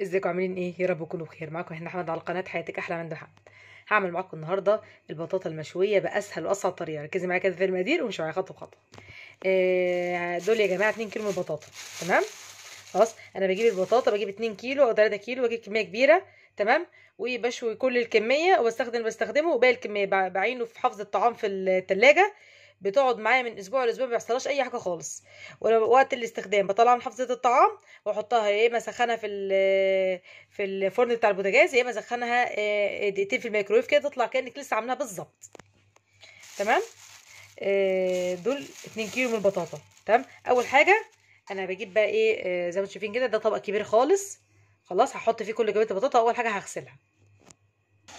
ازيكم عاملين ايه؟ يا رب تكونوا بخير. معاكم احنا احمد على قناه حياتك احلى من محمد. هعمل معاكم النهارده البطاطا المشويه باسهل واسرع طريقه. ركزي معايا كده في المقادير ومش معايا خطوه بخطوه. دول يا جماعه 2 كيلو من البطاطا. تمام. خلاص انا بجيب البطاطا، بجيب 2 كيلو او 3 كيلو، واجيب كميه كبيره. تمام. وبشوي كل الكميه وبستخدمه، وباقي الكميه بعينه في حفظ الطعام في التلاجة. بتقعد معايا من اسبوع لاسبوع، ما بيحصلهاش اي حاجه خالص. وقت الاستخدام بطلعها من حفظه الطعام واحطها، يا اما اسخنها في الفرن بتاع البوتاجاز، يا اما اسخنها دقيقتين في الميكرويف كده تطلع كانك لسه عاملاها بالظبط. تمام. دول 2 كيلو من البطاطا. تمام. اول حاجه انا بجيب بقى ايه، زي ما انتم شايفين كده، ده طبق كبير خالص. خلاص هحط فيه كل كميه البطاطا. اول حاجه هغسلها.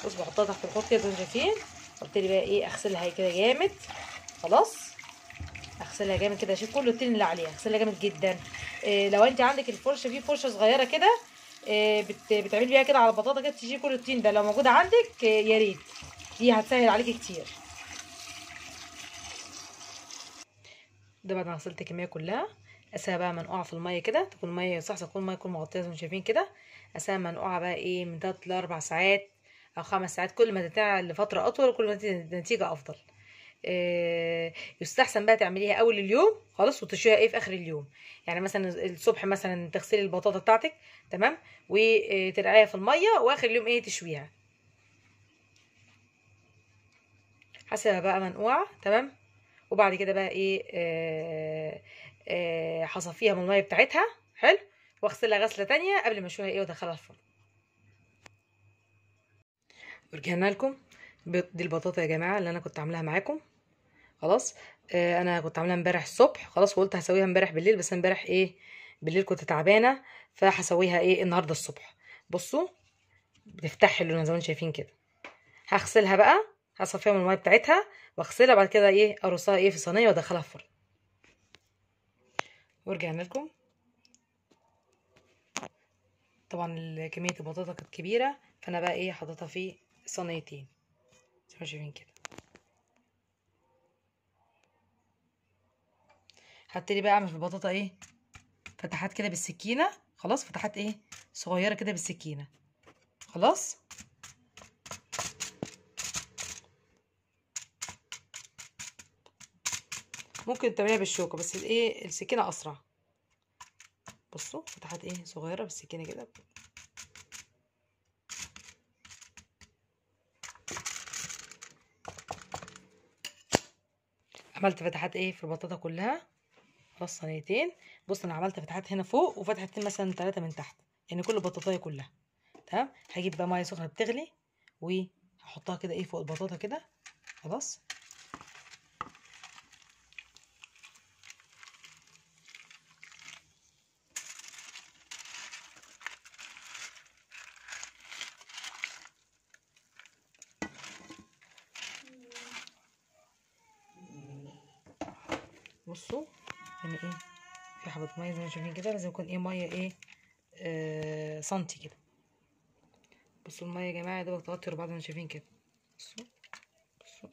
بص بحطها تحت الحوض كده زي ما انتم شايفين. وابتدي بقى ايه اغسلها كده جامد. خلاص. اغسلها جامد كده، اشيل كل الطين اللي عليها، اغسلها جامد جدا. لو انت عندك الفرشه، في فرشه صغيره كده بتعملي بيها كده على البطاطا كده، تشيلي كل الطين ده. لو موجوده عندك يا ريت، دي هتسهل عليكي كتير. ده بعد ما غسلت الكميه كلها اسيبها بقى منقوعه في الميه كده، تكون الميه صح، تكون الميه تكون مغطيه زي ما شايفين كده. اسيبها منقوعه بقى ايه من 3 ل 4 ساعات او 5 ساعات. كل ما تتنقع لفتره اطول كل ما النتيجه افضل. يستحسن بقى تعمليها اول اليوم خلاص، وتشويها ايه في اخر اليوم. يعني مثلا الصبح مثلا تغسلي البطاطا بتاعتك. تمام. وتنقعيها في الميه، واخر اليوم ايه تشويها. هسيبها بقى منقوعه. تمام. وبعد كده بقى ايه هصفيها من الميه بتاعتها. حلو. واغسلها غسله تانية قبل ما اشويها ايه وادخلها الفرن. ورجعنا لكم. دي البطاطا يا جماعه اللي انا كنت عاملاها معاكم. خلاص. انا كنت عاملاها امبارح الصبح خلاص، وقلت هسويها امبارح بالليل، بس امبارح ايه بالليل كنت تعبانه، فهسويها ايه النهارده الصبح. بصوا بتفتح لونها زي ما انتم شايفين كده. هغسلها بقى، هصفيها من الميه بتاعتها واغسلها بعد كده ايه ارصها ايه في صينيه وادخلها الفرن. ورجعنا لكم. طبعا كميه البطاطا كانت كبيره، فانا بقى ايه حطيتها في صينيتين زي ما شايفين كده. هبتدي بقى اعمل في البطاطا ايه فتحات كده بالسكينه. خلاص فتحات ايه صغيره كده بالسكينه. خلاص. ممكن تعمليها بالشوكه، بس ايه السكينه اسرع. بصوا فتحات ايه صغيره بالسكينه كده. عملت فتحات ايه في البطاطا كلها. خلاص صينيتين. بص انا عملت فتحات هنا فوق وفتحتين مثلا 3 من تحت، يعني كل البطاطايه كلها. تمام. هجيب بقى ميه سخنه بتغلي وهحطها كده ايه فوق البطاطا كده. خلاص. بصوا يعني ايه في حبه ميه زي ما شايفين كده، لازم يكون ايه ميه ايه سنتي كده. بصوا الميه يا جماعه يا دوبك تغطي ربع زي ما شايفين كده. بصوا. بصوا.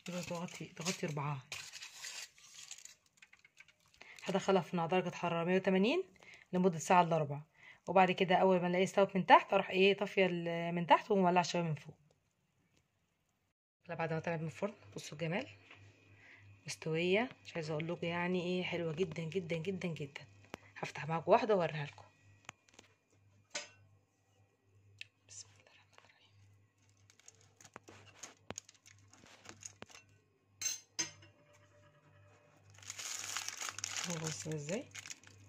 يبقى تغطي ربعها. هدخلها في درجة حرارة 180 لمدة ساعة الا ربع. وبعد كده اول ما الاقيه استوت من تحت اروح ايه طافية من تحت ومولعة شوية من فوق. لا بعد ما طلعت من الفرن بصوا الجمال، مستوية. مش عايزة اقول لكم يعني ايه حلوة جدا جدا جدا جدا. هفتح معاكم واحدة واوريها لكم. بسم الله الرحمن الرحيم. بصوا ازاي.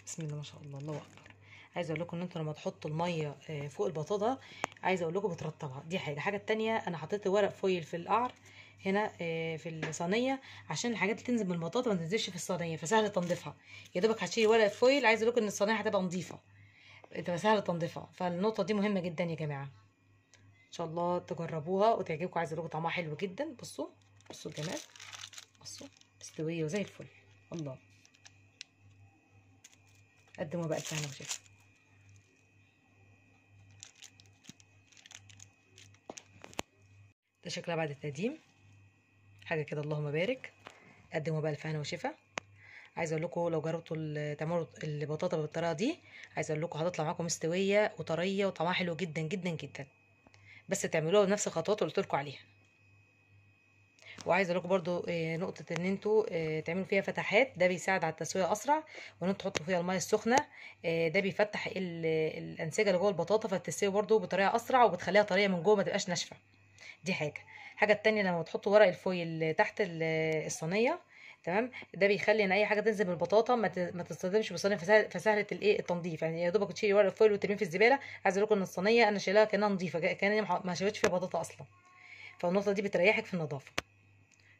بسم الله ما شاء الله، الله اكبر. عايزه اقول لكم ان انتوا لما تحطوا الميه فوق البطاطا، عايزه اقول لكم بترطبها. دي حاجه التانية، انا حطيت ورق فويل في القعر هنا في الصينيه عشان الحاجات اللي تنزل من البطاطا ما تنزلش في الصينيه، فسهل تنظيفها. يا دوبك هتشيلي ورق فويل، عايزه اقول لكم ان الصينيه هتبقى نظيفه، تبقى سهل تنظيفها. فالنقطه دي مهمه جدا يا جماعه. ان شاء الله تجربوها وتعجبكم. عايزه اقول لكم طعمها حلو جدا. بصوا. بصوا الجمال. بصوا مستويه وزي الفل. الله. قدموا بقى الفهنا وشفا. ده شكلها بعد التقديم. حاجه كده اللهم بارك. قدموا بقى الف هنا وشفا. عايزه اقول لكم لو جربتوا تعملوا البطاطا بالطريقه دي، عايزه اقول لكم هتطلع معاكم مستويه وطريه وطعمها حلو جدا جدا جدا، بس تعملوها بنفس الخطوات اللي قلت لكم عليها. وعايزه اقول لكم برده نقطه ان انتوا تعملوا فيها فتحات، ده بيساعد على التسويه اسرع، وان انتوا تحطوا فيها الميه السخنه ده بيفتح الانسجه اللي جوه البطاطا، فبتستوي برده بطريقه اسرع وبتخليها طريه من جوه ما تبقاش ناشفه. دي الحاجه التانية لما تحطوا ورق الفويل تحت الصينيه، تمام، ده بيخلي ان اي حاجه تنزل من البطاطا ما تصطدمش بالصينيه، فسهله التنظيف، يعني يا دوبك تشيلي ورق الفويل وترميه في الزباله. عايزه اقول لكم ان الصينيه انا شايلاها كانها نظيفه، كاني ما شويتش فيها بطاطا اصلا، فالنقطه دي بتريحك في النظافه.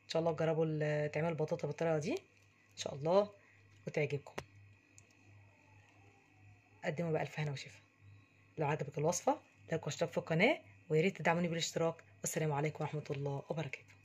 ان شاء الله تجربوا تعملوا البطاطا بالطريقه دي ان شاء الله وتعجبكم. قدموا بقى الف هنا وشفا. لو عجبك الوصفه لايك واشتراك في القناه، ويا ريت تدعموني بالاشتراك. والسلام عليكم ورحمه الله وبركاته.